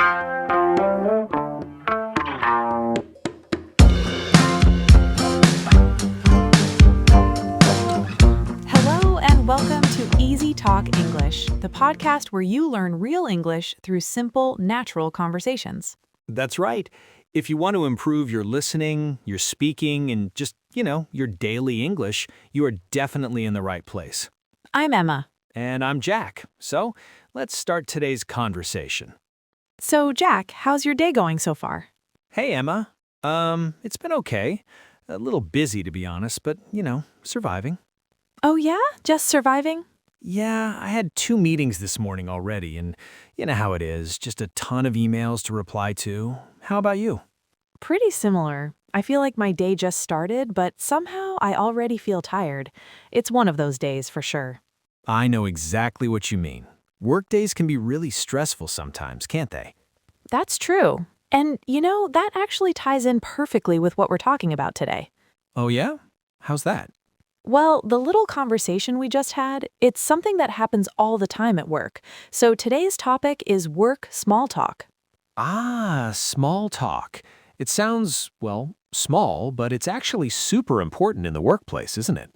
Hello and welcome to Easy Talk English, the podcast where you learn real English through simple, natural conversations. That's right. If you want to improve your listening, your speaking, and just, your daily English, you are definitely in the right place. I'm Emma. And I'm Jack. So let's start today's conversation. So, Jack, how's your day going so far? Hey, Emma. It's been okay. A little busy, to be honest, but, surviving. Oh, yeah? Just surviving? Yeah, I had 2 meetings this morning already, and you know how it is, just a ton of emails to reply to. How about you? Pretty similar. I feel like my day just started, but somehow I already feel tired. It's one of those days for sure. I know exactly what you mean. Workdays can be really stressful sometimes, can't they? That's true. And, that actually ties in perfectly with what we're talking about today. Oh yeah? How's that? Well, the little conversation we just had, it's something that happens all the time at work. So today's topic is work small talk. Ah, small talk. It sounds, small, but it's actually super important in the workplace, isn't it?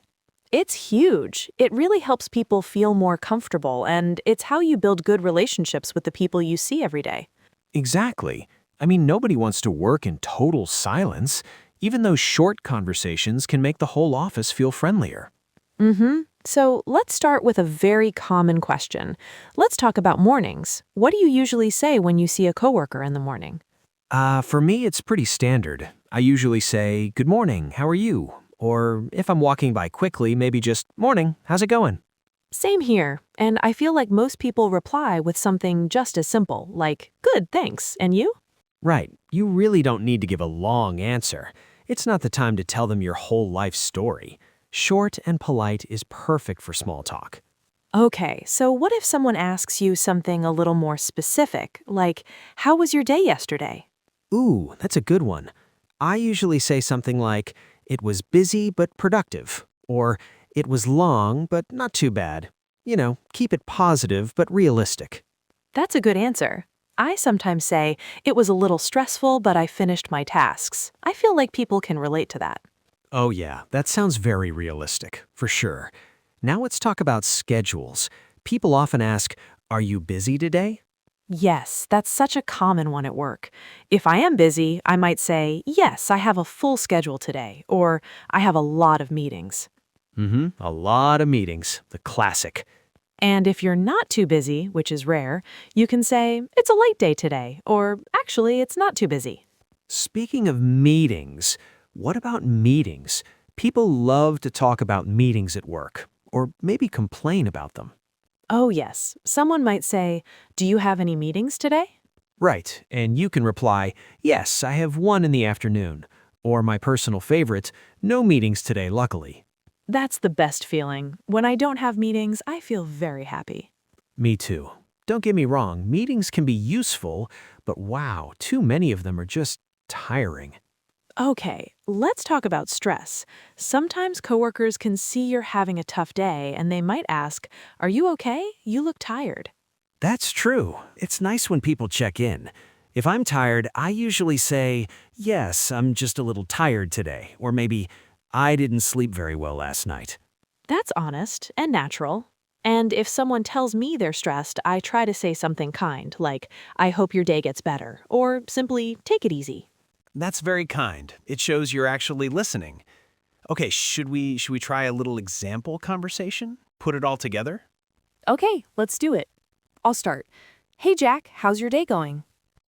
It's huge. It really helps people feel more comfortable, and it's how you build good relationships with the people you see every day. Exactly. I mean, nobody wants to work in total silence. Even those short conversations can make the whole office feel friendlier. So let's start with a very common question. Let's talk about mornings. What do you usually say when you see a coworker in the morning? For me, it's pretty standard. I usually say, "Good morning, how are you?" Or if I'm walking by quickly, maybe just, "Morning, how's it going?" Same here, and I feel like most people reply with something just as simple, like, "Good, thanks, and you?" Right, you really don't need to give a long answer. It's not the time to tell them your whole life story. Short and polite is perfect for small talk. Okay, so what if someone asks you something a little more specific, like, "How was your day yesterday?" Ooh, that's a good one. I usually say something like, "It was busy but productive," or "It was long but not too bad." Keep it positive but realistic. That's a good answer. I sometimes say, "It was a little stressful, but I finished my tasks." I feel like people can relate to that. Oh yeah, that sounds very realistic, for sure. Now let's talk about schedules. People often ask, "Are you busy today?" Yes, that's such a common one at work. If I am busy, I might say, "Yes, I have a full schedule today," or "I have a lot of meetings." A lot of meetings, the classic. And if you're not too busy, which is rare, you can say, "It's a light day today," or "Actually, it's not too busy." Speaking of meetings, what about meetings? People love to talk about meetings at work, or maybe complain about them. Oh, yes. Someone might say, "Do you have any meetings today?" Right, and you can reply, "Yes, I have one in the afternoon." Or my personal favorite, "No meetings today, luckily." That's the best feeling. When I don't have meetings, I feel very happy. Me too. Don't get me wrong, meetings can be useful, but wow, too many of them are just tiring. Okay, let's talk about stress. Sometimes coworkers can see you're having a tough day and they might ask, "Are you okay? You look tired." That's true. It's nice when people check in. If I'm tired, I usually say, "Yes, I'm just a little tired today," or maybe, "I didn't sleep very well last night." That's honest and natural. And if someone tells me they're stressed, I try to say something kind, like, "I hope your day gets better," or simply, "Take it easy." That's very kind. It shows you're actually listening. Okay, should we try a little example conversation? Put it all together? Okay, let's do it. I'll start. "Hey Jack, how's your day going?"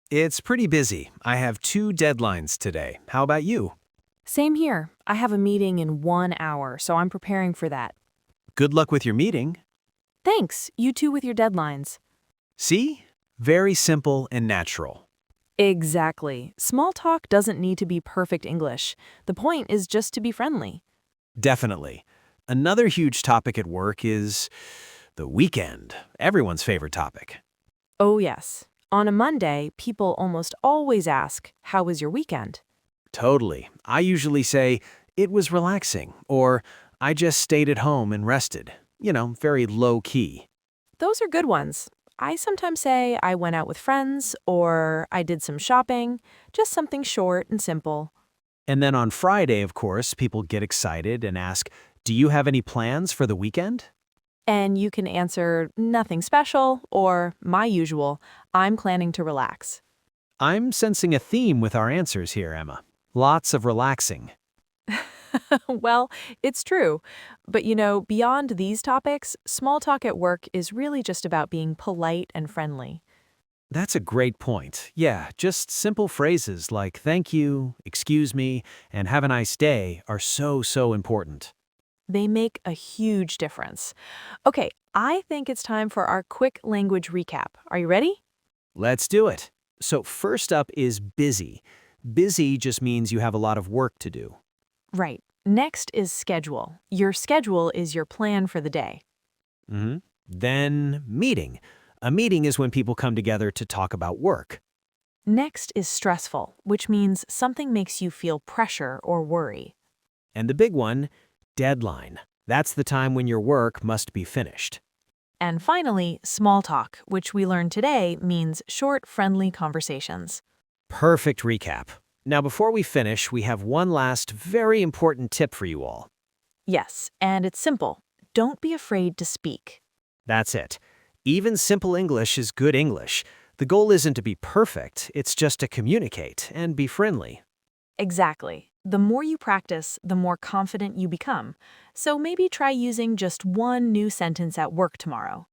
It's pretty busy. I have 2 deadlines today. How about you? "Same here. I have a meeting in 1 hour, so I'm preparing for that." Good luck with your meeting. "Thanks, you too with your deadlines." See? Very simple and natural. Exactly. Small talk doesn't need to be perfect English. The point is just to be friendly. Definitely. Another huge topic at work is the weekend. Everyone's favorite topic. Oh, yes. On a Monday, people almost always ask, "How was your weekend?" Totally. I usually say, "It was relaxing," or "I just stayed at home and rested." Very low key. Those are good ones. I sometimes say I went out with friends or I did some shopping, just something short and simple. And then on Friday, of course, people get excited and ask, "Do you have any plans for the weekend?" And you can answer nothing special or my usual, I'm planning to relax. I'm sensing a theme with our answers here, Emma. Lots of relaxing. Well, it's true. But beyond these topics, small talk at work is really just about being polite and friendly. That's a great point. Yeah, just simple phrases like thank you, excuse me, and have a nice day are so important. They make a huge difference. Okay, I think it's time for our quick language recap. Are you ready? Let's do it. So, first up is busy. Busy just means you have a lot of work to do. Right. Next is schedule. Your schedule is your plan for the day. hmm Then, meeting. A meeting is when people come together to talk about work. Next is stressful, which means something makes you feel pressure or worry. And the big one, deadline. That's the time when your work must be finished. And finally, small talk, which we learned today means short, friendly conversations. Perfect recap. Now, before we finish, we have one last very important tip for you all. Yes, and it's simple. Don't be afraid to speak. That's it. Even simple English is good English. The goal isn't to be perfect, it's just to communicate and be friendly. Exactly. The more you practice, the more confident you become. So maybe try using just one new sentence at work tomorrow.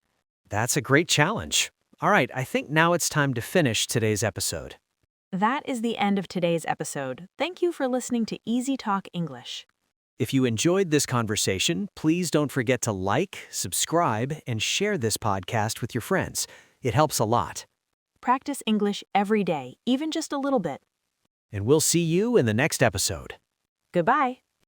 That's a great challenge. All right, I think now it's time to finish today's episode. That is the end of today's episode. Thank you for listening to Easy Talk English. If you enjoyed this conversation, please don't forget to like, subscribe, and share this podcast with your friends. It helps a lot. Practice English every day, even just a little bit. And we'll see you in the next episode. Goodbye.